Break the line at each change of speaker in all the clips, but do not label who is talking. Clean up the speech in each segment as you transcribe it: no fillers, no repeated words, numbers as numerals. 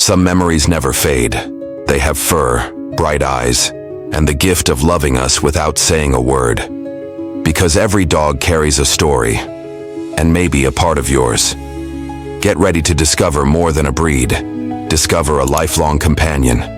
Some memories never fade. They have fur, bright eyes, and the gift of loving us without saying a word. Because every dog carries a story, and maybe a part of yours. Get ready to discover more than a breed. Discover a lifelong companion.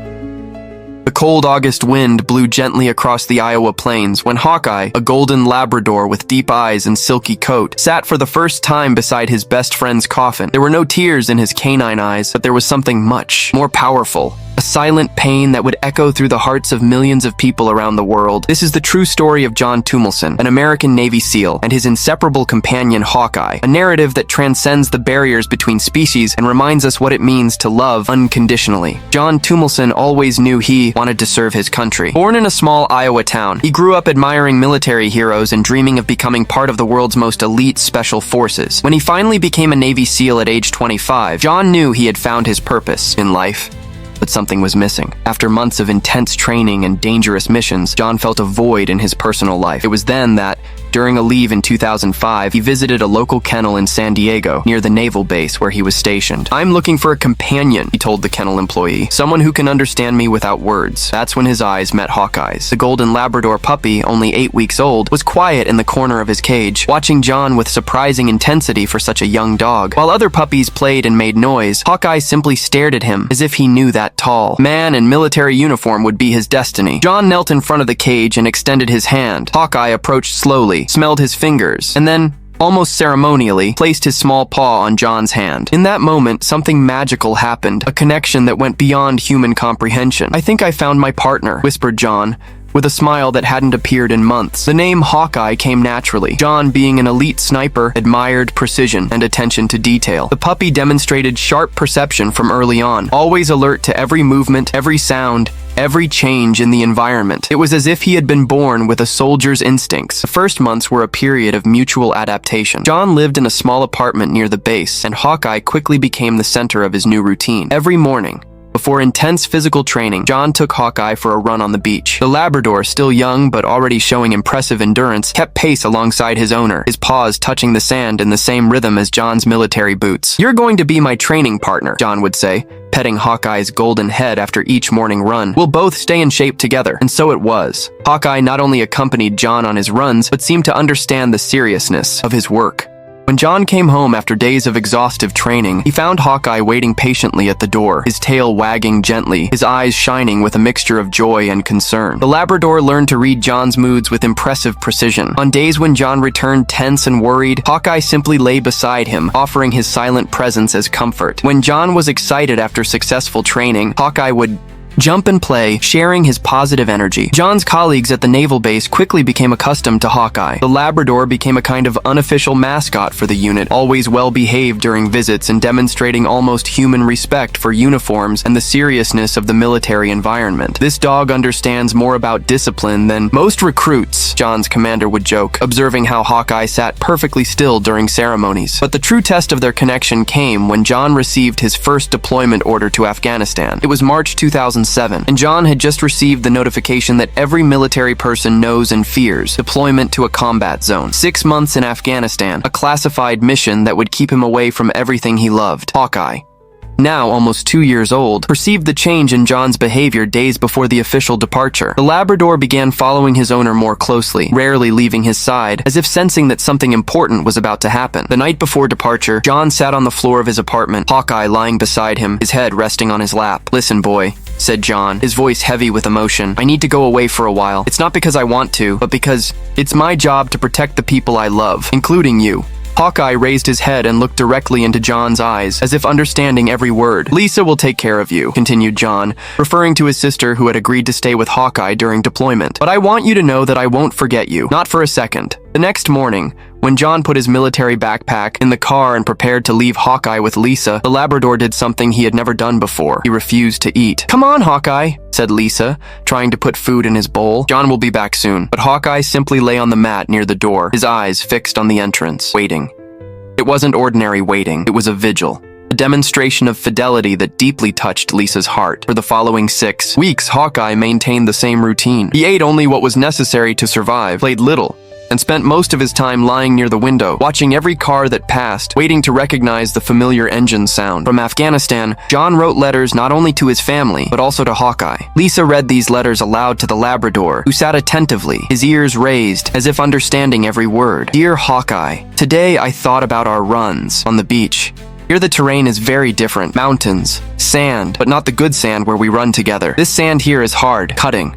The cold August wind blew gently across the Iowa plains when Hawkeye, a golden Labrador with deep eyes and silky coat, sat for the first time beside his best friend's coffin. There were no tears in his canine eyes, but there was something much more powerful. A silent pain that would echo through the hearts of millions of people around the world. This is the true story of Jon Tumilson, an American Navy SEAL, and his inseparable companion Hawkeye, a narrative that transcends the barriers between species and reminds us what it means to love unconditionally. Jon Tumilson always knew he wanted to serve his country. Born in a small Iowa town, he grew up admiring military heroes and dreaming of becoming part of the world's most elite special forces. When he finally became a Navy SEAL at age 25, Jon knew he had found his purpose in life. But something was missing. After months of intense training and dangerous missions, Jon felt a void in his personal life. It was then that, during a leave in 2005, he visited a local kennel in San Diego, near the naval base where he was stationed. "I'm looking for a companion," he told the kennel employee. "Someone who can understand me without words." That's when his eyes met Hawkeye's. The golden Labrador puppy, only 8 weeks old, was quiet in the corner of his cage, watching Jon with surprising intensity for such a young dog. While other puppies played and made noise, Hawkeye simply stared at him, as if he knew that tall man in military uniform would be his destiny. Jon knelt in front of the cage and extended his hand. Hawkeye approached slowly, smelled his fingers, and then, almost ceremonially, placed his small paw on Jon's hand. In that moment, something magical happened, a connection that went beyond human comprehension. "I think I found my partner," whispered Jon, with a smile that hadn't appeared in months. The name Hawkeye came naturally. Jon, being an elite sniper, admired precision and attention to detail. The puppy demonstrated sharp perception from early on, always alert to every movement, every sound, every change in the environment. It was as if he had been born with a soldier's instincts. The first months were a period of mutual adaptation. Jon lived in a small apartment near the base, and Hawkeye quickly became the center of his new routine. Every morning, before intense physical training, Jon took Hawkeye for a run on the beach. The Labrador, still young but already showing impressive endurance, kept pace alongside his owner, his paws touching the sand in the same rhythm as Jon's military boots. "You're going to be my training partner," Jon would say, petting Hawkeye's golden head after each morning run. "We'll both stay in shape together." And so it was. Hawkeye not only accompanied Jon on his runs, but seemed to understand the seriousness of his work. When Jon came home after days of exhaustive training, he found Hawkeye waiting patiently at the door, his tail wagging gently, his eyes shining with a mixture of joy and concern. The Labrador learned to read Jon's moods with impressive precision. On days when Jon returned tense and worried, Hawkeye simply lay beside him, offering his silent presence as comfort. When Jon was excited after successful training, Hawkeye would jump and play, sharing his positive energy. Jon's colleagues at the naval base quickly became accustomed to Hawkeye. The Labrador became a kind of unofficial mascot for the unit, always well-behaved during visits and demonstrating almost human respect for uniforms and the seriousness of the military environment. "This dog understands more about discipline than most recruits," Jon's commander would joke, observing how Hawkeye sat perfectly still during ceremonies. But the true test of their connection came when Jon received his first deployment order to Afghanistan. It was March 2007. And Jon had just received the notification that every military person knows and fears: deployment to a combat zone. 6 months in Afghanistan, a classified mission that would keep him away from everything he loved. Hawkeye, now almost 2 years old, perceived the change in Jon's behavior days before the official departure. The Labrador began following his owner more closely, rarely leaving his side, as if sensing that something important was about to happen. The night before departure, Jon sat on the floor of his apartment, Hawkeye lying beside him, his head resting on his lap. "Listen, boy," said Jon, his voice heavy with emotion. "I need to go away for a while. It's not because I want to, but because it's my job to protect the people I love, including you." Hawkeye raised his head and looked directly into Jon's eyes, as if understanding every word. "Lisa will take care of you," continued Jon, referring to his sister who had agreed to stay with Hawkeye during deployment. "But I want you to know that I won't forget you, not for a second." The next morning, when Jon put his military backpack in the car and prepared to leave Hawkeye with Lisa, the Labrador did something he had never done before. He refused to eat. "Come on, Hawkeye," said Lisa, trying to put food in his bowl. "Jon will be back soon." But Hawkeye simply lay on the mat near the door, his eyes fixed on the entrance, waiting. It wasn't ordinary waiting, it was a vigil. A demonstration of fidelity that deeply touched Lisa's heart. For the following 6 weeks, Hawkeye maintained the same routine. He ate only what was necessary to survive, played little, and spent most of his time lying near the window, watching every car that passed, waiting to recognize the familiar engine sound. From Afghanistan, Jon wrote letters not only to his family, but also to Hawkeye. Lisa read these letters aloud to the Labrador, who sat attentively, his ears raised, as if understanding every word. Dear Hawkeye, today I thought about our runs on the beach. Here the terrain is very different. Mountains, sand, but not the good sand where we run together. This sand here is hard, cutting.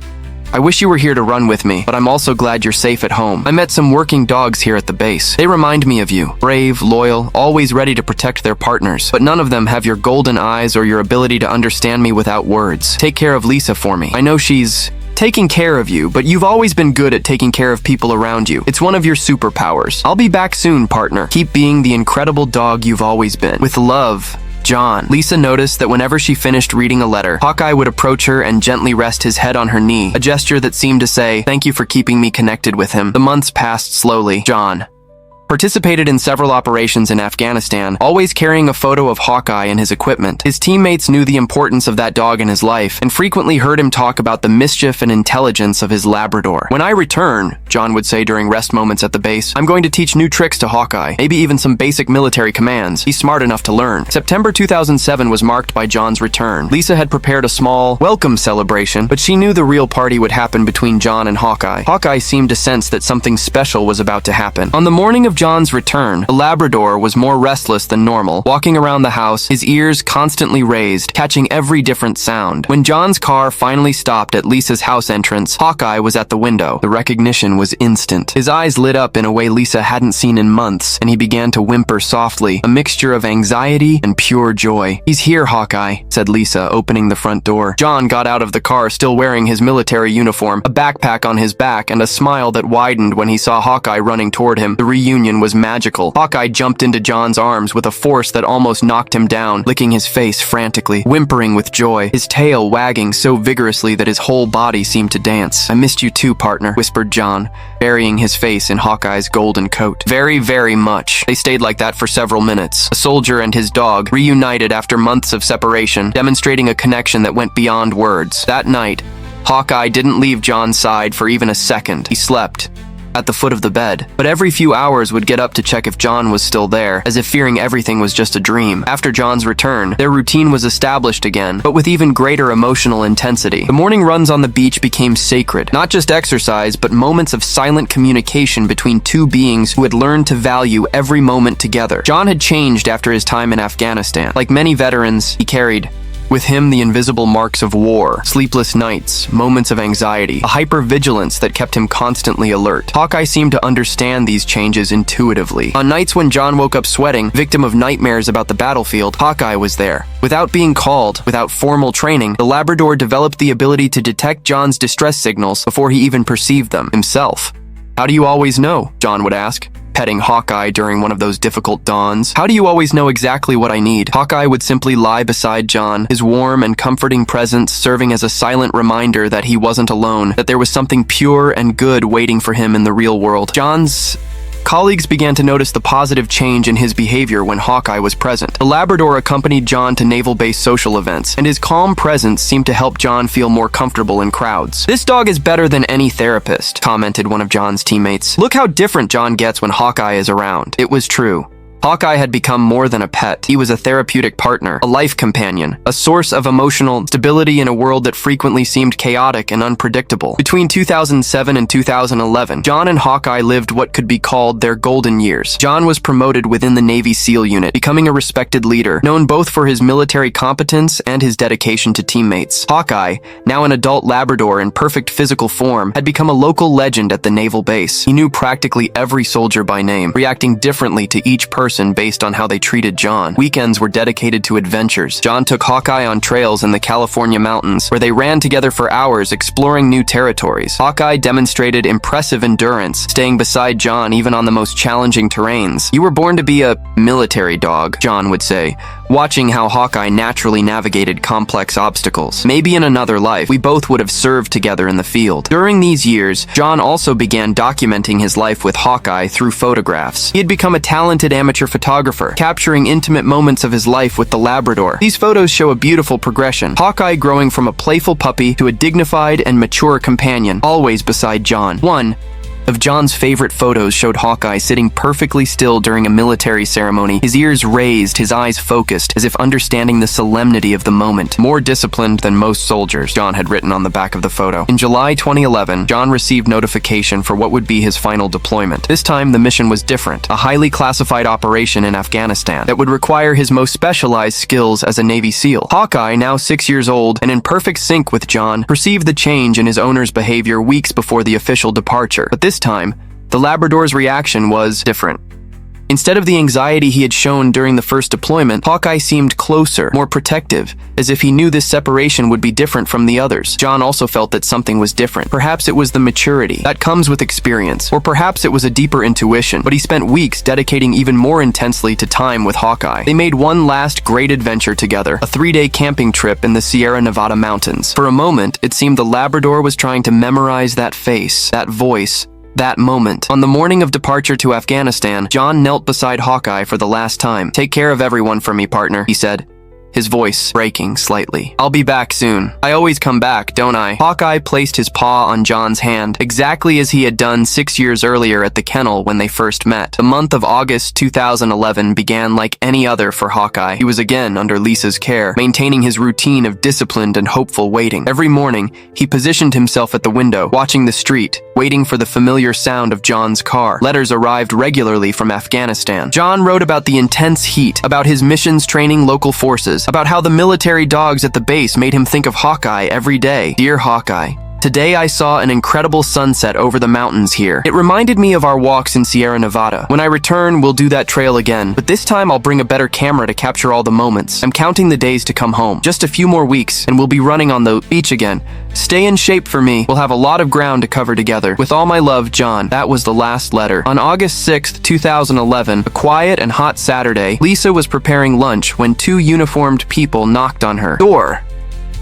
I wish you were here to run with me, but I'm also glad you're safe at home. I met some working dogs here at the base. They remind me of you. Brave, loyal, always ready to protect their partners. But none of them have your golden eyes or your ability to understand me without words. Take care of Lisa for me. I know she's taking care of you, but you've always been good at taking care of people around you. It's one of your superpowers. I'll be back soon, partner. Keep being the incredible dog you've always been. With love, Jon. Lisa noticed that whenever she finished reading a letter, Hawkeye would approach her and gently rest his head on her knee, a gesture that seemed to say, "Thank you for keeping me connected with him." The months passed slowly. Jon participated in several operations in Afghanistan, always carrying a photo of Hawkeye and his equipment. His teammates knew the importance of that dog in his life and frequently heard him talk about the mischief and intelligence of his Labrador. "When I return," Jon would say during rest moments at the base, "I'm going to teach new tricks to Hawkeye, maybe even some basic military commands. He's smart enough to learn." September 2007 was marked by Jon's return. Lisa had prepared a small welcome celebration, but she knew the real party would happen between Jon and Hawkeye. Hawkeye seemed to sense that something special was about to happen. On the morning of Jon's return, the Labrador was more restless than normal, walking around the house, his ears constantly raised, catching every different sound. When Jon's car finally stopped at Lisa's house entrance, Hawkeye was at the window. The recognition was instant. His eyes lit up in a way Lisa hadn't seen in months, and he began to whimper softly, a mixture of anxiety and pure joy. "He's here, Hawkeye," said Lisa, opening the front door. Jon got out of the car still wearing his military uniform, a backpack on his back, and a smile that widened when he saw Hawkeye running toward him. The reunion was magical. Hawkeye jumped into Jon's arms with a force that almost knocked him down, licking his face frantically, whimpering with joy, his tail wagging so vigorously that his whole body seemed to dance. "I missed you too, partner," whispered Jon, burying his face in Hawkeye's golden coat. "Very, very much." They stayed like that for several minutes. A soldier and his dog reunited after months of separation, demonstrating a connection that went beyond words. That night, Hawkeye didn't leave Jon's side for even a second. He slept at the foot of the bed, but every few hours would get up to check if Jon was still there, as if fearing everything was just a dream. After Jon's return, their routine was established again, but with even greater emotional intensity. The morning runs on the beach became sacred, not just exercise, but moments of silent communication between two beings who had learned to value every moment together. Jon had changed after his time in Afghanistan. Like many veterans, he carried with him the invisible marks of war, sleepless nights, moments of anxiety, a hypervigilance that kept him constantly alert. Hawkeye seemed to understand these changes intuitively. On nights when Jon woke up sweating, victim of nightmares about the battlefield, Hawkeye was there. Without being called, without formal training, the Labrador developed the ability to detect Jon's distress signals before he even perceived them himself. "How do you always know?" Jon would ask, petting Hawkeye during one of those difficult dawns. "How do you always know exactly what I need?" Hawkeye would simply lie beside Jon, his warm and comforting presence serving as a silent reminder that he wasn't alone, that there was something pure and good waiting for him in the real world. Jon's colleagues began to notice the positive change in his behavior when Hawkeye was present. The Labrador accompanied Jon to naval-based social events, and his calm presence seemed to help Jon feel more comfortable in crowds. "This dog is better than any therapist," commented one of Jon's teammates. "Look how different Jon gets when Hawkeye is around." It was true. Hawkeye had become more than a pet. He was a therapeutic partner, a life companion, a source of emotional stability in a world that frequently seemed chaotic and unpredictable. Between 2007 and 2011, Jon and Hawkeye lived what could be called their golden years. Jon was promoted within the Navy SEAL unit, becoming a respected leader, known both for his military competence and his dedication to teammates. Hawkeye, now an adult Labrador in perfect physical form, had become a local legend at the naval base. He knew practically every soldier by name, reacting differently to each person based on how they treated Jon. Weekends were dedicated to adventures. Jon took Hawkeye on trails in the California mountains, where they ran together for hours exploring new territories. Hawkeye demonstrated impressive endurance, staying beside Jon even on the most challenging terrains. "You were born to be a military dog," Jon would say, watching how Hawkeye naturally navigated complex obstacles. "Maybe in another life, we both would have served together in the field." During these years, Jon also began documenting his life with Hawkeye through photographs. He had become a talented amateur photographer, capturing intimate moments of his life with the Labrador. These photos show a beautiful progression. Hawkeye growing from a playful puppy to a dignified and mature companion, always beside Jon. One of Jon's favorite photos showed Hawkeye sitting perfectly still during a military ceremony, his ears raised, his eyes focused, as if understanding the solemnity of the moment. More disciplined than most soldiers, Jon had written on the back of the photo. In July 2011, Jon received notification for what would be his final deployment. This time, the mission was different, a highly classified operation in Afghanistan that would require his most specialized skills as a Navy SEAL. Hawkeye, now 6 years old and in perfect sync with Jon, perceived the change in his owner's behavior weeks before the official departure. But this time, the Labrador's reaction was different. Instead of the anxiety he had shown during the first deployment, Hawkeye seemed closer, more protective, as if he knew this separation would be different from the others. Jon also felt that something was different. Perhaps it was the maturity that comes with experience, or perhaps it was a deeper intuition, but he spent weeks dedicating even more intensely to time with Hawkeye. They made one last great adventure together, a 3-day camping trip in the Sierra Nevada mountains. For a moment, it seemed the Labrador was trying to memorize that face, that voice, that moment. On the morning of departure to Afghanistan, Jon knelt beside Hawkeye for the last time. "Take care of everyone for me, partner," he said, his voice breaking slightly. "I'll be back soon. I always come back, don't I?" Hawkeye placed his paw on Jon's hand, exactly as he had done 6 years earlier at the kennel when they first met. The month of August 2011 began like any other for Hawkeye. He was again under Lisa's care, maintaining his routine of disciplined and hopeful waiting. Every morning, he positioned himself at the window, watching the street, waiting for the familiar sound of Jon's car. Letters arrived regularly from Afghanistan. Jon wrote about the intense heat, about his missions training local forces, about how the military dogs at the base made him think of Hawkeye every day. "Dear Hawkeye, today I saw an incredible sunset over the mountains here. It reminded me of our walks in Sierra Nevada. When I return, we'll do that trail again, but this time I'll bring a better camera to capture all the moments. I'm counting the days to come home. Just a few more weeks, and we'll be running on the beach again. Stay in shape for me. We'll have a lot of ground to cover together. With all my love, Jon." That was the last letter. On August 6th, 2011, a quiet and hot Saturday, Lisa was preparing lunch when 2 uniformed people knocked on her door.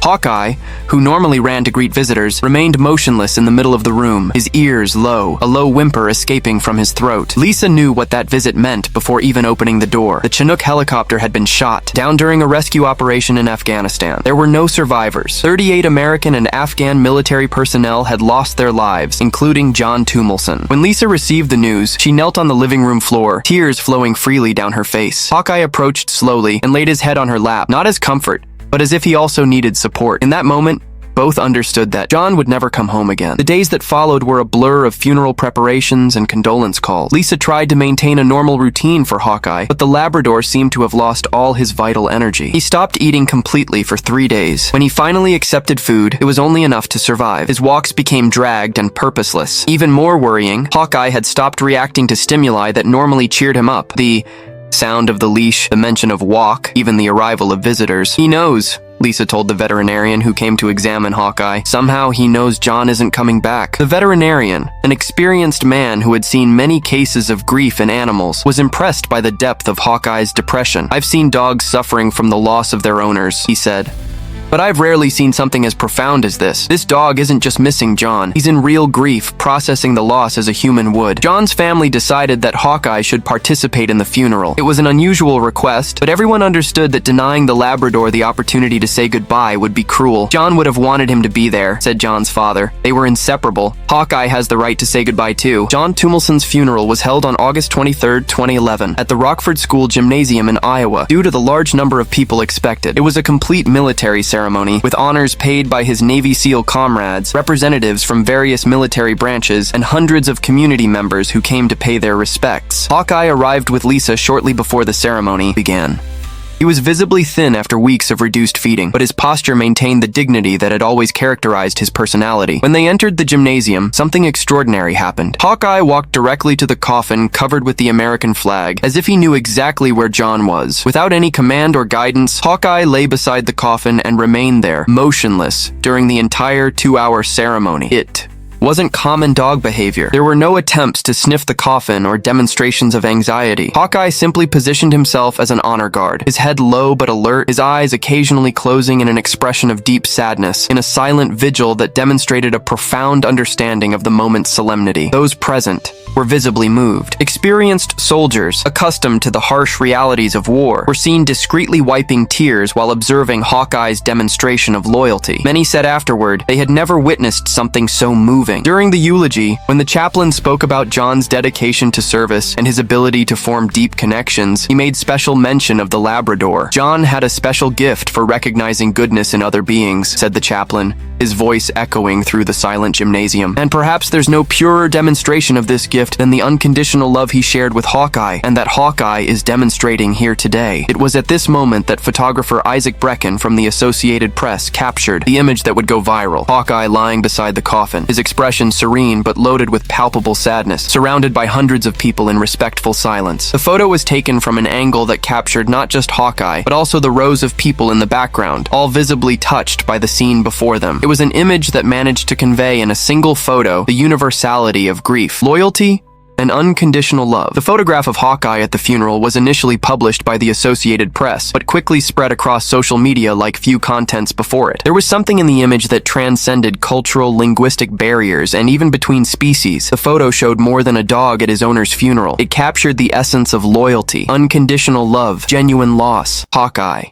Hawkeye, who normally ran to greet visitors, remained motionless in the middle of the room, his ears low, a low whimper escaping from his throat. Lisa knew what that visit meant before even opening the door. The Chinook helicopter had been shot down during a rescue operation in Afghanistan. There were no survivors. 38 American and Afghan military personnel had lost their lives, including Jon Tumilson. When Lisa received the news, she knelt on the living room floor, tears flowing freely down her face. Hawkeye approached slowly and laid his head on her lap, not as comfort, but as if he also needed support. In that moment, both understood that Jon would never come home again. The days that followed were a blur of funeral preparations and condolence calls. Lisa tried to maintain a normal routine for Hawkeye, but the Labrador seemed to have lost all his vital energy. He stopped eating completely for 3 days. When he finally accepted food, it was only enough to survive. His walks became dragged and purposeless. Even more worrying, Hawkeye had stopped reacting to stimuli that normally cheered him up. The sound of the leash, the mention of walk, even the arrival of visitors. "He knows," Lisa told the veterinarian who came to examine Hawkeye. "Somehow he knows Jon isn't coming back." The veterinarian, an experienced man who had seen many cases of grief in animals, was impressed by the depth of Hawkeye's depression. "I've seen dogs suffering from the loss of their owners," he said, "but I've rarely seen something as profound as this. This dog isn't just missing Jon. He's in real grief, processing the loss as a human would." Jon's family decided that Hawkeye should participate in the funeral. It was an unusual request, but everyone understood that denying the Labrador the opportunity to say goodbye would be cruel. "Jon would have wanted him to be there," said Jon's father. "They were inseparable. Hawkeye has the right to say goodbye too." Jon Tumilson's funeral was held on August 23, 2011, at the Rockford School Gymnasium in Iowa. Due to the large number of people expected, it was a complete military ceremony, with honors paid by his Navy SEAL comrades, representatives from various military branches, and hundreds of community members who came to pay their respects. Hawkeye arrived with Lisa shortly before the ceremony began. He was visibly thin after weeks of reduced feeding, but his posture maintained the dignity that had always characterized his personality. When they entered the gymnasium, something extraordinary happened. Hawkeye walked directly to the coffin covered with the American flag, as if he knew exactly where Jon was. Without any command or guidance, Hawkeye lay beside the coffin and remained there, motionless, during the entire 2-hour ceremony. It wasn't common dog behavior. There were no attempts to sniff the coffin or demonstrations of anxiety. Hawkeye simply positioned himself as an honor guard, his head low but alert, his eyes occasionally closing in an expression of deep sadness, in a silent vigil that demonstrated a profound understanding of the moment's solemnity. Those present were visibly moved. Experienced soldiers, accustomed to the harsh realities of war, were seen discreetly wiping tears while observing Hawkeye's demonstration of loyalty. Many said afterward they had never witnessed something so moving. moving. During the eulogy, when the chaplain spoke about Jon's dedication to service and his ability to form deep connections, he made special mention of the Labrador. "Jon had a special gift for recognizing goodness in other beings," said the chaplain, his voice echoing through the silent gymnasium. "And perhaps there's no purer demonstration of this gift than the unconditional love he shared with Hawkeye, and that Hawkeye is demonstrating here today." It was at this moment that photographer Isaac Brecken from the Associated Press captured the image that would go viral. Hawkeye lying beside the coffin, his expression serene but loaded with palpable sadness, surrounded by hundreds of people in respectful silence. The photo was taken from an angle that captured not just Hawkeye, but also the rows of people in the background, all visibly touched by the scene before them. It was an image that managed to convey in a single photo the universality of grief, loyalty, and unconditional love. The photograph of Hawkeye at the funeral was initially published by the Associated Press, but quickly spread across social media like few contents before it. There was something in the image that transcended cultural, linguistic barriers, and even between species. The photo showed more than a dog at his owner's funeral. It captured the essence of loyalty, unconditional love, genuine loss. Hawkeye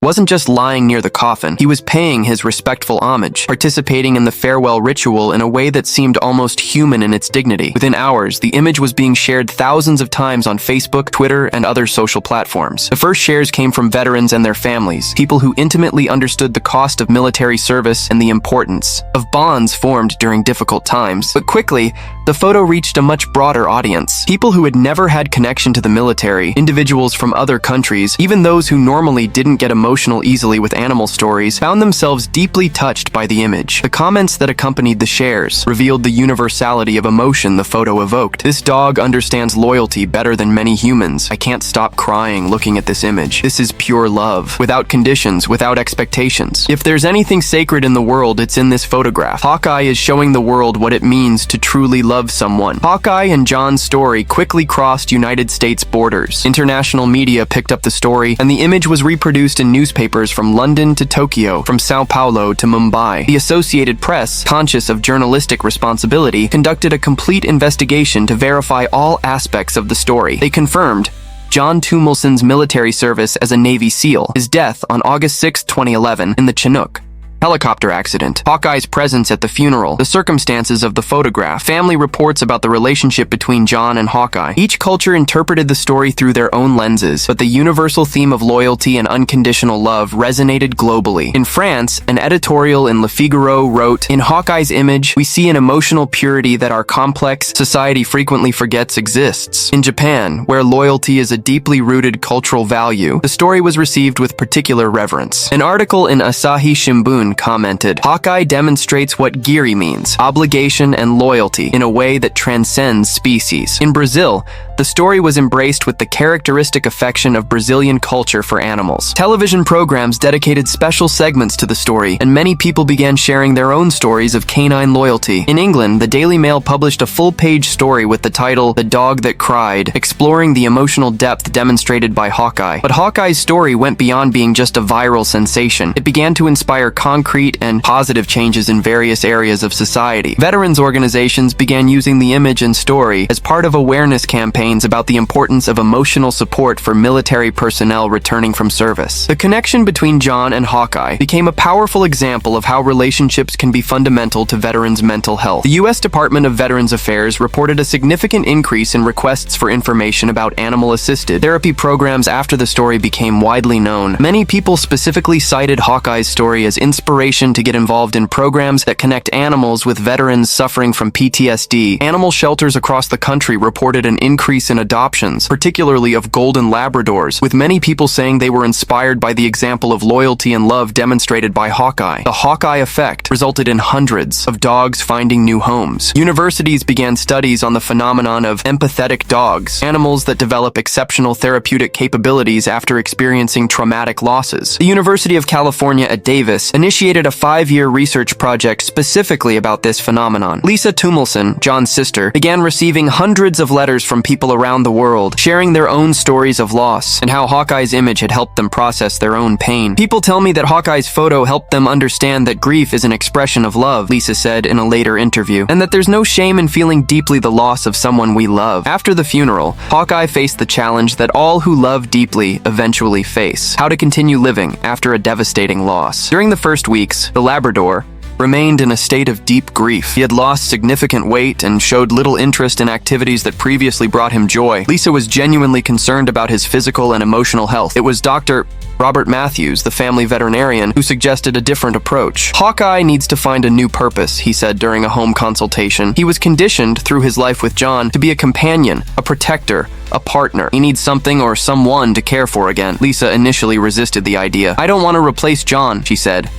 wasn't just lying near the coffin, he was paying his respectful homage, participating in the farewell ritual in a way that seemed almost human in its dignity. Within hours, the image was being shared thousands of times on Facebook, Twitter, and other social platforms. The first shares came from veterans and their families, people who intimately understood the cost of military service and the importance of bonds formed during difficult times. But quickly, the photo reached a much broader audience. People who had never had connection to the military, individuals from other countries, even those who normally didn't get emotional easily with animal stories, found themselves deeply touched by the image. The comments that accompanied the shares revealed the universality of emotion the photo evoked. "This dog understands loyalty better than many humans. I can't stop crying looking at this image. This is pure love, without conditions, without expectations. If there's anything sacred in the world, it's in this photograph. Hawkeye is showing the world what it means to truly love someone." Hawkeye and Jon's story quickly crossed United States borders. International media picked up the story, and the image was reproduced in newspapers from London to Tokyo, from Sao Paulo to Mumbai. The Associated Press, conscious of journalistic responsibility, conducted a complete investigation to verify all aspects of the story. They confirmed Jon Tumilson's military service as a Navy SEAL, his death on August 6, 2011, in the Chinook helicopter accident, Hawkeye's presence at the funeral, the circumstances of the photograph, family reports about the relationship between Jon and Hawkeye. Each culture interpreted the story through their own lenses, but the universal theme of loyalty and unconditional love resonated globally. In France, an editorial in Le Figaro wrote, "In Hawkeye's image, we see an emotional purity that our complex society frequently forgets exists." In Japan, where loyalty is a deeply rooted cultural value, the story was received with particular reverence. An article in Asahi Shimbun commented, "Hawkeye demonstrates what giri means, obligation and loyalty, in a way that transcends species." In Brazil, the story was embraced with the characteristic affection of Brazilian culture for animals. Television programs dedicated special segments to the story, and many people began sharing their own stories of canine loyalty. In England, the Daily Mail published a full-page story with the title, "The Dog That Cried," exploring the emotional depth demonstrated by Hawkeye. But Hawkeye's story went beyond being just a viral sensation. It began to inspire concrete and positive changes in various areas of society. Veterans organizations began using the image and story as part of awareness campaigns about the importance of emotional support for military personnel returning from service. The connection between Jon and Hawkeye became a powerful example of how relationships can be fundamental to veterans' mental health. The U.S. Department of Veterans Affairs reported a significant increase in requests for information about animal-assisted therapy programs after the story became widely known. Many people specifically cited Hawkeye's story as inspiration to get involved in programs that connect animals with veterans suffering from PTSD. Animal shelters across the country reported an increase in adoptions, particularly of golden Labradors, with many people saying they were inspired by the example of loyalty and love demonstrated by Hawkeye. The Hawkeye effect resulted in hundreds of dogs finding new homes. Universities began studies on the phenomenon of empathetic dogs, animals that develop exceptional therapeutic capabilities after experiencing traumatic losses. The University of California at Davis initiated a 5-year research project specifically about this phenomenon. Lisa Tumilson, Jon's sister, began receiving hundreds of letters from people around the world, sharing their own stories of loss and how Hawkeye's image had helped them process their own pain. "People tell me that Hawkeye's photo helped them understand that grief is an expression of love," Lisa said in a later interview, "and that there's no shame in feeling deeply the loss of someone we love." After the funeral, Hawkeye faced the challenge that all who love deeply eventually face: how to continue living after a devastating loss. During the first weeks, the Labrador, remained in a state of deep grief. He had lost significant weight and showed little interest in activities that previously brought him joy. Lisa was genuinely concerned about his physical and emotional health. It was Dr. Robert Matthews, the family veterinarian, who suggested a different approach. Hawkeye needs to find a new purpose, he said during a home consultation. He was conditioned through his life with Jon to be a companion, a protector, a partner. He needs something or someone to care for again. Lisa initially resisted the idea. I don't want to replace Jon, she said.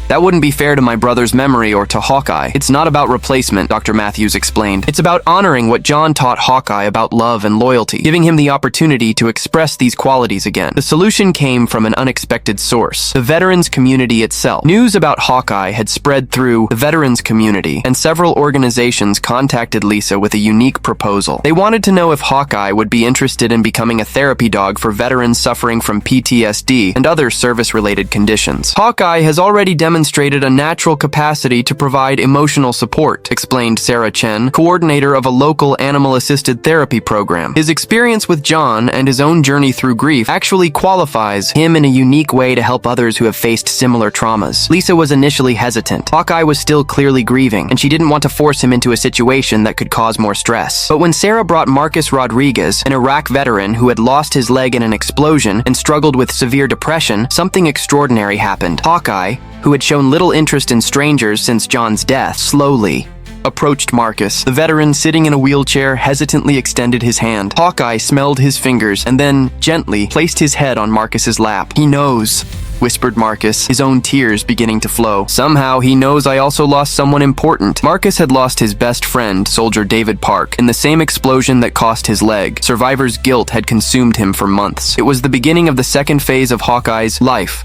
That wouldn't be fair to my brother's memory or to Hawkeye. It's not about replacement, Dr. Matthews explained. It's about honoring what Jon taught Hawkeye about love and loyalty, giving him the opportunity to express these qualities again. The solution came from an unexpected source, the veterans community itself. News about Hawkeye had spread through the veterans community, and several organizations contacted Lisa with a unique proposal. They wanted to know if Hawkeye would be interested in becoming a therapy dog for veterans suffering from PTSD and other service-related conditions. Hawkeye has already demonstrated a natural capacity to provide emotional support, explained Sarah Chen, coordinator of a local animal-assisted therapy program. His experience with Jon and his own journey through grief actually qualifies him in a unique way to help others who have faced similar traumas. Lisa was initially hesitant. Hawkeye was still clearly grieving, and she didn't want to force him into a situation that could cause more stress. But when Sarah brought Marcus Rodriguez, an Iraq veteran who had lost his leg in an explosion and struggled with severe depression, something extraordinary happened. Hawkeye, who had shown little interest in strangers since Jon's death, slowly approached Marcus. The veteran, sitting in a wheelchair, hesitantly extended his hand. Hawkeye smelled his fingers and then gently placed his head on Marcus's lap. He knows, whispered Marcus, his own tears beginning to flow. Somehow he knows I also lost someone important. Marcus had lost his best friend, Soldier David Park, in the same explosion that cost his leg. Survivor's guilt had consumed him for months. It was the beginning of the second phase of Hawkeye's life.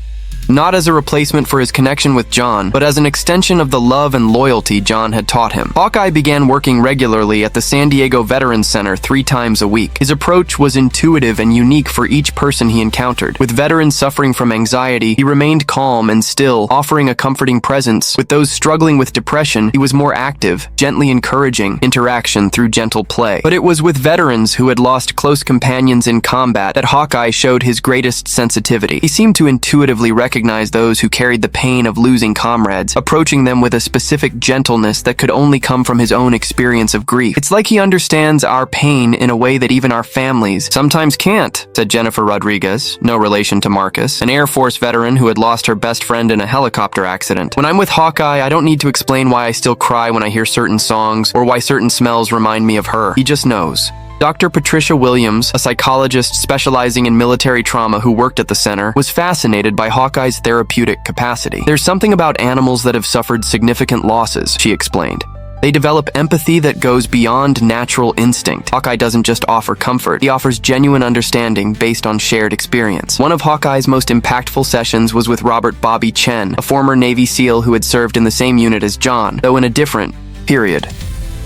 Not as a replacement for his connection with Jon, but as an extension of the love and loyalty Jon had taught him. Hawkeye began working regularly at the San Diego Veterans Center 3 times a week. His approach was intuitive and unique for each person he encountered. With veterans suffering from anxiety, he remained calm and still, offering a comforting presence. With those struggling with depression, he was more active, gently encouraging interaction through gentle play. But it was with veterans who had lost close companions in combat that Hawkeye showed his greatest sensitivity. He seemed to intuitively recognize those who carried the pain of losing comrades, approaching them with a specific gentleness that could only come from his own experience of grief. It's like he understands our pain in a way that even our families sometimes can't, said Jennifer Rodriguez, no relation to Marcus, an Air Force veteran who had lost her best friend in a helicopter accident. When I'm with Hawkeye, I don't need to explain why I still cry when I hear certain songs or why certain smells remind me of her. He just knows. Dr. Patricia Williams, a psychologist specializing in military trauma who worked at the center, was fascinated by Hawkeye's therapeutic capacity. There's something about animals that have suffered significant losses, she explained. They develop empathy that goes beyond natural instinct. Hawkeye doesn't just offer comfort, he offers genuine understanding based on shared experience. One of Hawkeye's most impactful sessions was with Robert Bobby Chen, a former Navy SEAL who had served in the same unit as Jon, though in a different period.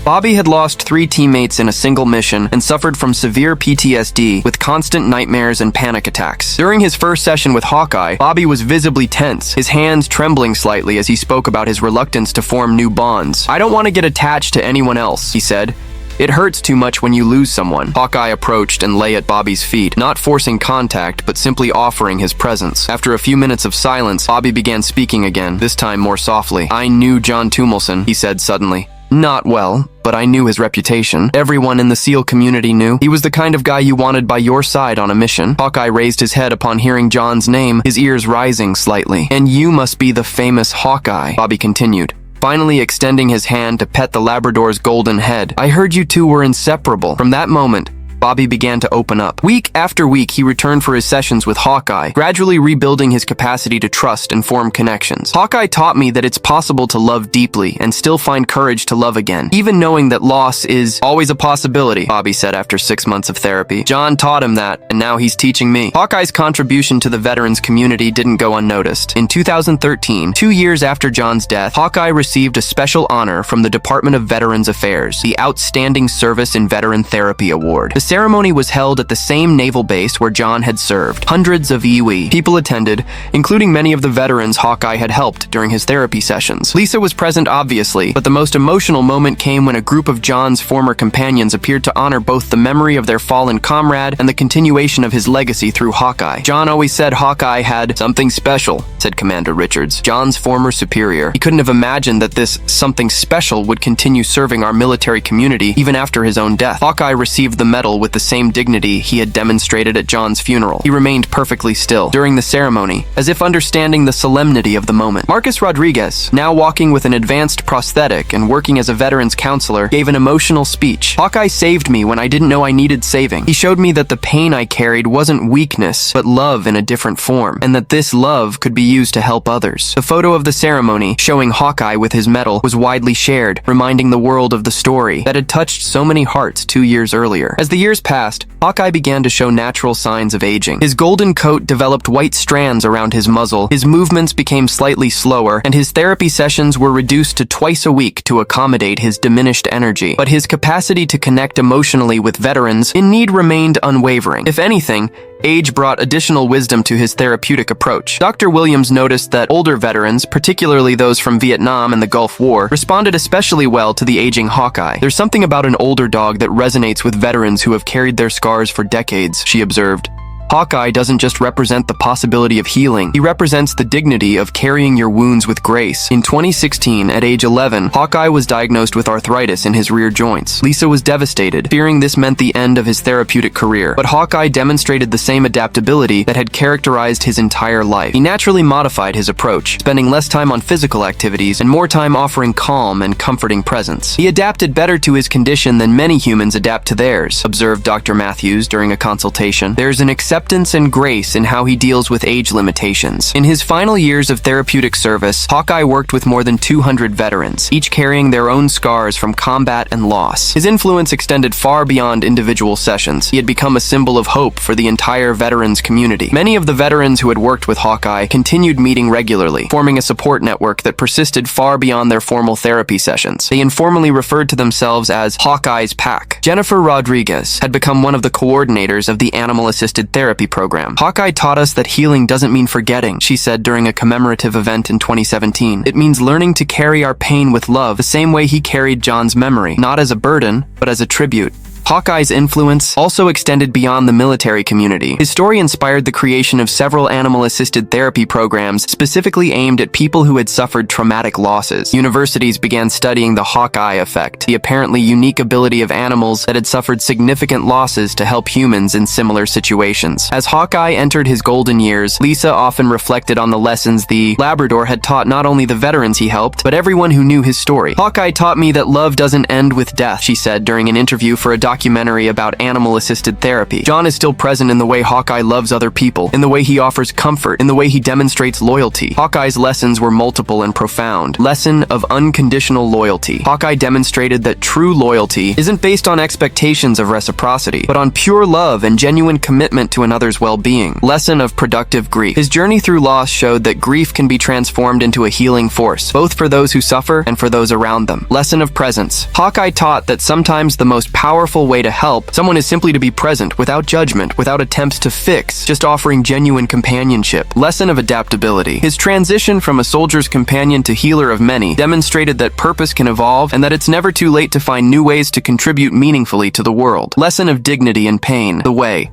Bobby had lost 3 teammates in a single mission and suffered from severe PTSD with constant nightmares and panic attacks. During his first session with Hawkeye, Bobby was visibly tense, his hands trembling slightly as he spoke about his reluctance to form new bonds. I don't want to get attached to anyone else, he said. It hurts too much when you lose someone. Hawkeye approached and lay at Bobby's feet, not forcing contact, but simply offering his presence. After a few minutes of silence, Bobby began speaking again, this time more softly. I knew Jon Tumilson, he said suddenly. Not well, but I knew his reputation. Everyone in the SEAL community knew. He was the kind of guy you wanted by your side on a mission. Hawkeye raised his head upon hearing Jon's name, his ears rising slightly. And you must be the famous Hawkeye, Bobby continued, finally extending his hand to pet the Labrador's golden head. I heard you two were inseparable. From that moment, Bobby began to open up. Week after week, he returned for his sessions with Hawkeye, gradually rebuilding his capacity to trust and form connections. Hawkeye taught me that it's possible to love deeply and still find courage to love again, even knowing that loss is always a possibility, Bobby said after 6 months of therapy. Jon taught him that, and now he's teaching me. Hawkeye's contribution to the veterans community didn't go unnoticed. In 2013, 2 years after Jon's death, Hawkeye received a special honor from the Department of Veterans Affairs, the Outstanding Service in Veteran Therapy Award. The ceremony was held at the same naval base where Jon had served. Hundreds of EUE people attended, including many of the veterans Hawkeye had helped during his therapy sessions. Lisa was present, obviously, but the most emotional moment came when a group of Jon's former companions appeared to honor both the memory of their fallen comrade and the continuation of his legacy through Hawkeye. Jon always said Hawkeye had something special, said Commander Richards, Jon's former superior. He couldn't have imagined that this something special would continue serving our military community even after his own death. Hawkeye received the medal with the same dignity he had demonstrated at Jon's funeral. He remained perfectly still during the ceremony, as if understanding the solemnity of the moment. Marcus Rodriguez, now walking with an advanced prosthetic and working as a veterans counselor, gave an emotional speech. Hawkeye saved me when I didn't know I needed saving. He showed me that the pain I carried wasn't weakness, but love in a different form, and that this love could be used to help others. The photo of the ceremony, showing Hawkeye with his medal, was widely shared, reminding the world of the story that had touched so many hearts 2 years earlier. As the years passed, Hawkeye began to show natural signs of aging. His golden coat developed white strands around his muzzle, his movements became slightly slower, and his therapy sessions were reduced to twice a week to accommodate his diminished energy. But his capacity to connect emotionally with veterans in need remained unwavering. If anything, age brought additional wisdom to his therapeutic approach. Dr. Williams noticed that older veterans, particularly those from Vietnam and the Gulf War, responded especially well to the aging Hawkeye. There's something about an older dog that resonates with veterans who have carried their scars for decades, she observed. Hawkeye doesn't just represent the possibility of healing, he represents the dignity of carrying your wounds with grace. In 2016, at age 11, Hawkeye was diagnosed with arthritis in his rear joints. Lisa was devastated, fearing this meant the end of his therapeutic career. But Hawkeye demonstrated the same adaptability that had characterized his entire life. He naturally modified his approach, spending less time on physical activities and more time offering calm and comforting presence. He adapted better to his condition than many humans adapt to theirs, observed Dr. Matthews during a consultation. There's an acceptance and grace in how he deals with age limitations. In his final years of therapeutic service, Hawkeye worked with more than 200 veterans, each carrying their own scars from combat and loss. His influence extended far beyond individual sessions. He had become a symbol of hope for the entire veterans community. Many of the veterans who had worked with Hawkeye continued meeting regularly, forming a support network that persisted far beyond their formal therapy sessions. They informally referred to themselves as Hawkeye's Pack. Jennifer Rodriguez had become one of the coordinators of the animal-assisted therapy program. Hawkeye taught us that healing doesn't mean forgetting, she said during a commemorative event in 2017. It means learning to carry our pain with love, the same way he carried Jon's memory, not as a burden, but as a tribute. Hawkeye's influence also extended beyond the military community. His story inspired the creation of several animal-assisted therapy programs specifically aimed at people who had suffered traumatic losses. Universities began studying the Hawkeye effect, the apparently unique ability of animals that had suffered significant losses to help humans in similar situations. As Hawkeye entered his golden years, Lisa often reflected on the lessons the Labrador had taught not only the veterans he helped, but everyone who knew his story. Hawkeye taught me that love doesn't end with death, she said during an interview for a documentary about animal-assisted therapy. Jon is still present in the way Hawkeye loves other people, in the way he offers comfort, in the way he demonstrates loyalty. Hawkeye's lessons were multiple and profound. Lesson of unconditional loyalty. Hawkeye demonstrated that true loyalty isn't based on expectations of reciprocity, but on pure love and genuine commitment to another's well-being. Lesson of productive grief. His journey through loss showed that grief can be transformed into a healing force, both for those who suffer and for those around them. Lesson of presence. Hawkeye taught that sometimes the most powerful way to help someone is simply to be present, without judgment, without attempts to fix, just offering genuine companionship. Lesson of adaptability. His transition from a soldier's companion to healer of many demonstrated that purpose can evolve and that it's never too late to find new ways to contribute meaningfully to the world. Lesson of dignity and pain. The way.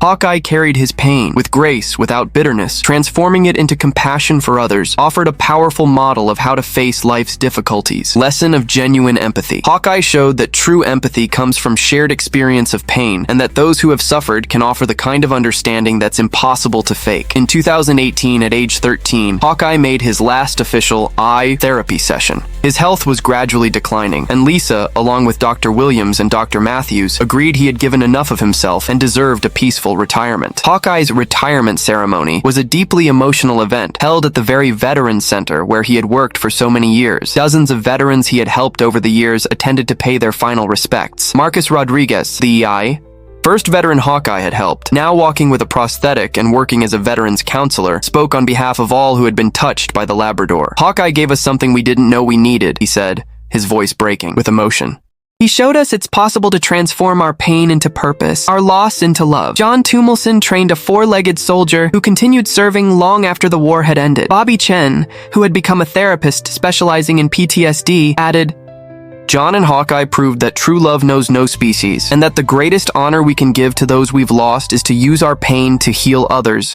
Hawkeye carried his pain with grace without bitterness, transforming it into compassion for others, offered a powerful model of how to face life's difficulties. Lesson of genuine empathy. Hawkeye showed that true empathy comes from shared experience of pain, and that those who have suffered can offer the kind of understanding that's impossible to fake. In 2018, at age 13, Hawkeye made his last official eye therapy session. His health was gradually declining, and Lisa, along with Dr. Williams and Dr. Matthews, agreed he had given enough of himself and deserved a peaceful retirement. Hawkeye's retirement ceremony was a deeply emotional event held at the very Veterans Center where he had worked for so many years. Dozens of veterans he had helped over the years attended to pay their final respects. Marcus Rodriguez, the first veteran Hawkeye had helped, now walking with a prosthetic and working as a veterans counselor, spoke on behalf of all who had been touched by the Labrador. Hawkeye gave us something we didn't know we needed, he said, his voice breaking with emotion. He showed us it's possible to transform our pain into purpose, our loss into love. Jon Tumilson trained a four-legged soldier who continued serving long after the war had ended. Bobby Chen, who had become a therapist specializing in PTSD, added, Jon and Hawkeye proved that true love knows no species, and that the greatest honor we can give to those we've lost is to use our pain to heal others.